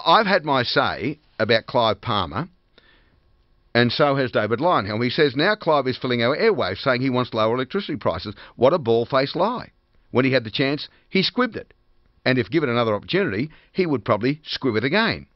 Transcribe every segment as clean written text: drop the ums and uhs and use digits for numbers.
I've had my say about Clive Palmer, and so has David Leyonhjelm. He says now Clive is filling our airwaves saying he wants lower electricity prices. What a bald-faced lie. When he had the chance, he squibbed it. And if given another opportunity, he would probably squib it again.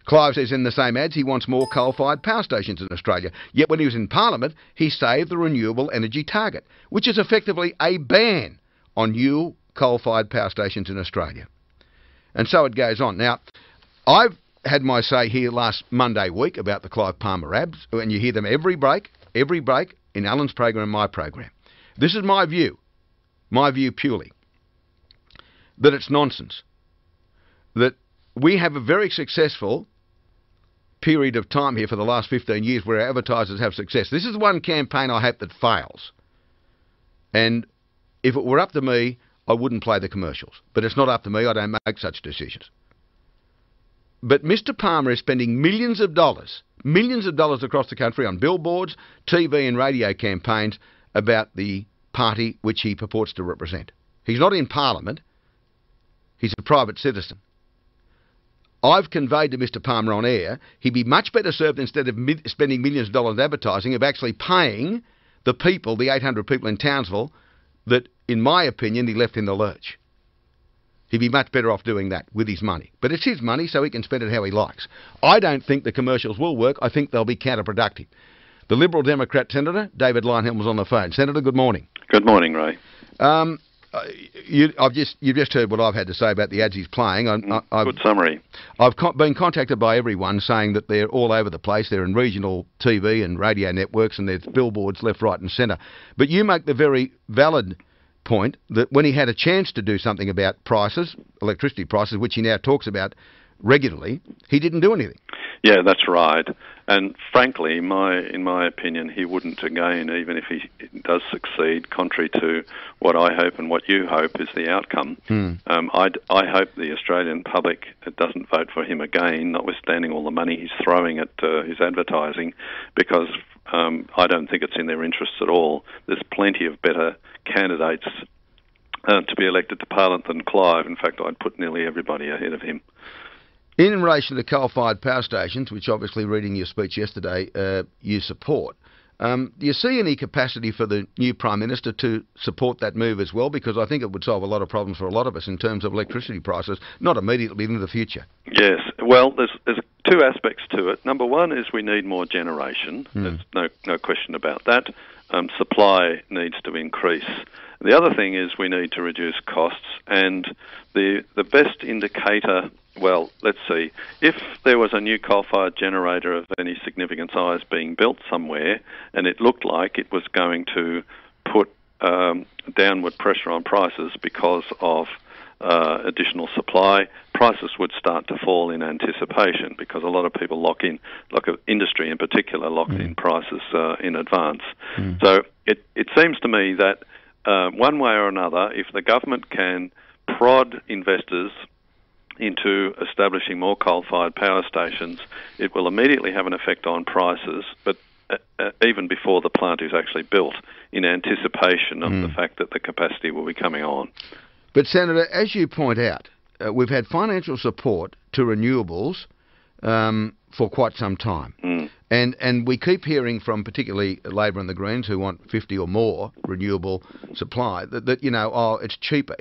Clive says in the same ads he wants more coal-fired power stations in Australia. Yet when he was in Parliament, he saved the renewable energy target, which is effectively a ban on new coal-fired power stations in Australia. And so it goes on. Now, I've had my say here last Monday week about the Clive Palmer ads, and you hear them every break in Alan's program and my program. This is my view purely, that it's nonsense. That we have a very successful period of time here for the last 15 years where our advertisers have success. This is one campaign I hope that fails. And if it were up to me, I wouldn't play the commercials. But it's not up to me. I don't make such decisions. But Mr. Palmer is spending millions of dollars across the country on billboards, TV and radio campaigns about the party which he purports to represent. He's not in Parliament. He's a private citizen. I've conveyed to Mr. Palmer on air, he'd be much better served, instead of spending millions of dollars advertising, of actually paying the people, the 800 people in Townsville, that, in my opinion, he left in the lurch. He'd be much better off doing that with his money. But it's his money, so he can spend it how he likes. I don't think the commercials will work. I think they'll be counterproductive. The Liberal Democrat Senator, David Leyonhjelm, was on the phone. Senator, good morning. Good morning, Ray. You've just heard what I've had to say about the ads he's playing. Good summary. I've been contacted by everyone saying that they're all over the place. They're in regional TV and radio networks, and there's billboards left, right and centre. But you make the very valid point that when he had a chance to do something about prices, electricity prices, which he now talks about regularly, he didn't do anything. Yeah, that's right. And frankly, in my opinion, he wouldn't again, even if he does succeed, contrary to what I hope and what you hope is the outcome. I hope the Australian public doesn't vote for him again, notwithstanding all the money he's throwing at his advertising, because I don't think it's in their interests at all. There's plenty of better candidates to be elected to Parliament than Clive. In fact, I'd put nearly everybody ahead of him. In relation to coal-fired power stations, which obviously, reading your speech yesterday, you support, do you see any capacity for the new Prime Minister to support that move as well? Because I think it would solve a lot of problems for a lot of us in terms of electricity prices, not immediately, but in the future. Yes. Well, there's two aspects to it. Number one is we need more generation. There's no question about that. Supply needs to increase. The other thing is we need to reduce costs, and the best indicator, well, let's see, if there was a new coal-fired generator of any significant size being built somewhere and it looked like it was going to put downward pressure on prices because of additional supply, prices would start to fall in anticipation, because a lot of people lock in, like industry in particular, locks in prices in advance. So it seems to me that one way or another, if the government can prod investors into establishing more coal-fired power stations, it will immediately have an effect on prices, but even before the plant is actually built, in anticipation of the fact that the capacity will be coming on. But, Senator, as you point out, we've had financial support to renewables for quite some time. And we keep hearing from particularly Labor and the Greens, who want 50 or more renewable supply, that you know, oh, it's cheaper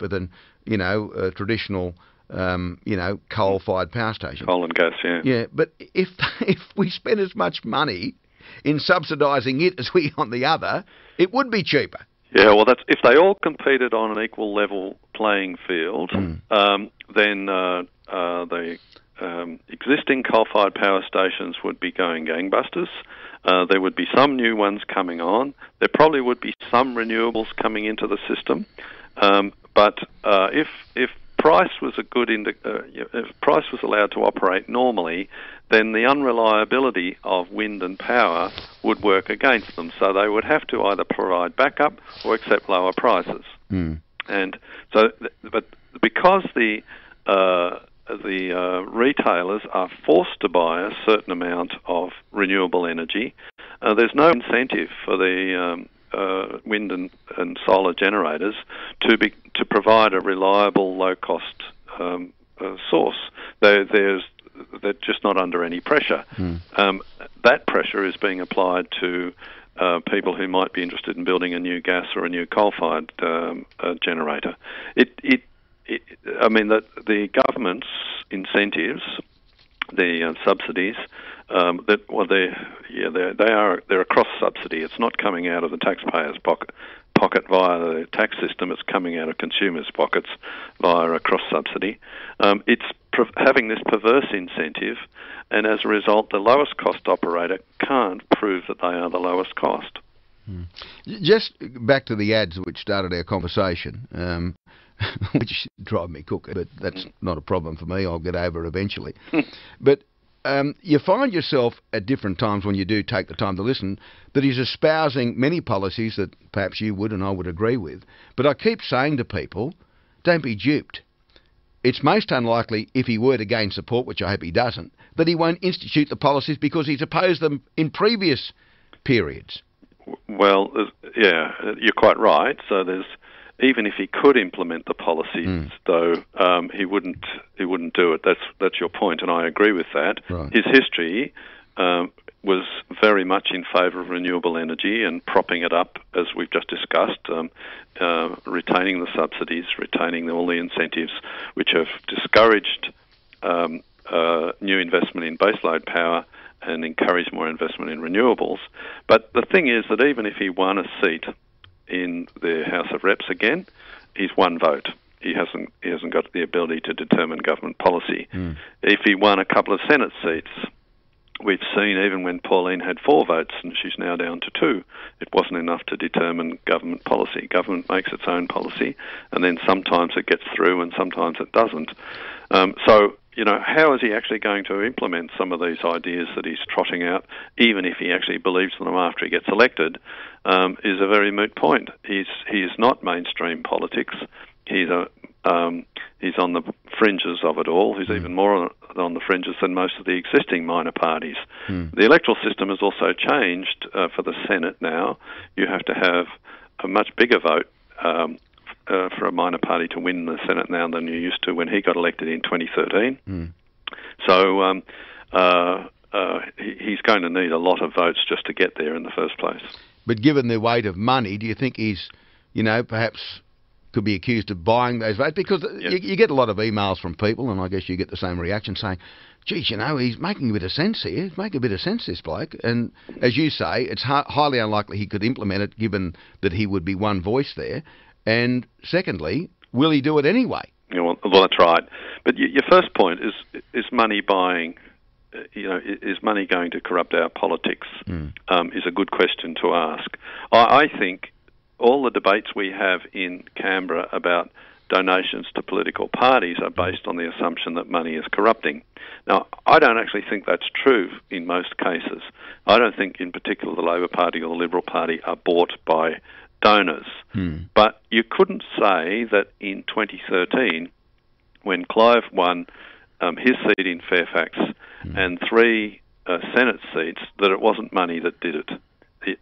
than, you know, traditional, you know, coal-fired power stations. Coal and gas, yeah. Yeah, but if we spend as much money in subsidising it as we on the other, it would be cheaper. Yeah, well, that's if they all competed on an equal level playing field, then the existing coal-fired power stations would be going gangbusters. There would be some new ones coming on. There probably would be some renewables coming into the system. But if price was if price was allowed to operate normally, then the unreliability of wind and power would work against them. So they would have to either provide backup or accept lower prices. And so, but because the retailers are forced to buy a certain amount of renewable energy, there's no incentive for the wind and solar generators to provide a reliable, low-cost source. They're just not under any pressure. That pressure is being applied to people who might be interested in building a new gas or a new coal-fired generator. I mean, the government's incentives, the subsidies, they're a cross subsidy. It's not coming out of the taxpayer's pocket via the tax system. It's coming out of consumers' pockets via a cross subsidy. It's having this perverse incentive, and as a result, the lowest cost operator can't prove that they are the lowest cost. Just back to the ads which started our conversation, which drive me cuckoo, but that's not a problem for me. I'll get over it eventually. But you find yourself at different times when you do take the time to listen that he's espousing many policies that perhaps you would and I would agree with. But I keep saying to people, don't be duped. It's most unlikely, if he were to gain support, which I hope he doesn't, that he won't institute the policies because he's opposed them in previous periods. Well, yeah, you're quite right. So even if he could implement the policies, though, he wouldn't do it. That's your point, and I agree with that. Right. His history was very much in favour of renewable energy and propping it up, as we've just discussed, retaining the subsidies, retaining all the incentives, which have discouraged new investment in baseload power and encouraged more investment in renewables. But the thing is that even if he won a seat in the House of Reps again, he's one vote. He hasn't got the ability to determine government policy. If he won a couple of Senate seats, we've seen even when Pauline had 4 votes and she's now down to 2, it wasn't enough to determine government policy. Government makes its own policy, and then sometimes it gets through and sometimes it doesn't. So, how is he actually going to implement some of these ideas that he's trotting out, even if he actually believes in them after he gets elected, is a very moot point. He is not mainstream politics. He's on the fringes of it all. He's even more on the fringes than most of the existing minor parties. The electoral system has also changed for the Senate now. You have to have a much bigger vote for a minor party to win the Senate now than you used to when he got elected in 2013. So he's going to need a lot of votes just to get there in the first place. But given the weight of money, do you think he's, perhaps could be accused of buying those votes? Because you get a lot of emails from people, and I guess you get the same reaction saying, geez, he's making a bit of sense here. He's making a bit of sense, this bloke. And as you say, it's highly unlikely he could implement it, given that he would be one voice there. And secondly, will he do it anyway? Yeah, well, that's right. But your first point is money buying. Is money going to corrupt our politics? Is a good question to ask. I think all the debates we have in Canberra about donations to political parties are based on the assumption that money is corrupting. Now, I don't actually think that's true in most cases. I don't think, in particular, the Labor Party or the Liberal Party are bought by donors. But you couldn't say that in 2013, when Clive won his seat in Fairfax and 3 Senate seats, that it wasn't money that did it.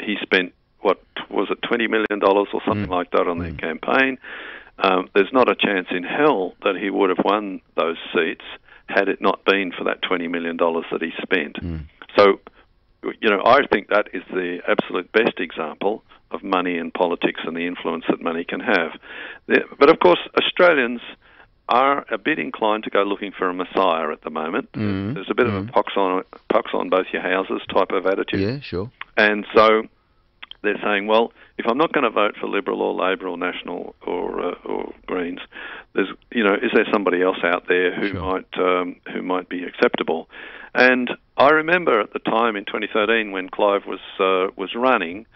He spent, what was it, $20 million or something like that on their campaign. There's not a chance in hell that he would have won those seats had it not been for that $20 million that he spent. So, I think that is the absolute best example of money in politics and the influence that money can have. But of course, Australians are a bit inclined to go looking for a messiah at the moment. There's a bit of a pox on both your houses type of attitude. Yeah, sure. And so they're saying, well, if I'm not going to vote for Liberal or Labor or National or Greens, is there somebody else out there who might be acceptable? And I remember at the time in 2013 when Clive was running.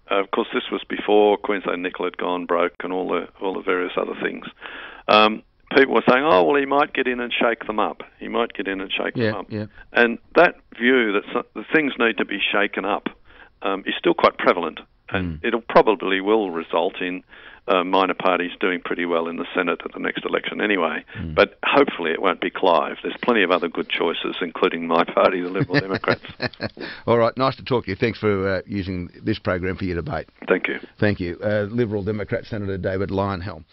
Of course, this was before Queensland Nickel had gone broke and all the various other things. People were saying, "Oh, well, he might get in and shake them up. He might get in and shake them up." Yeah. And that view that the things need to be shaken up is still quite prevalent, and it probably will result in minor parties doing pretty well in the Senate at the next election anyway. But hopefully it won't be Clive. There's plenty of other good choices, including my party, the Liberal Democrats. All right, nice to talk to you. Thanks for using this program for your debate. Thank you. Thank you. Liberal Democrat Senator David Leyonhjelm.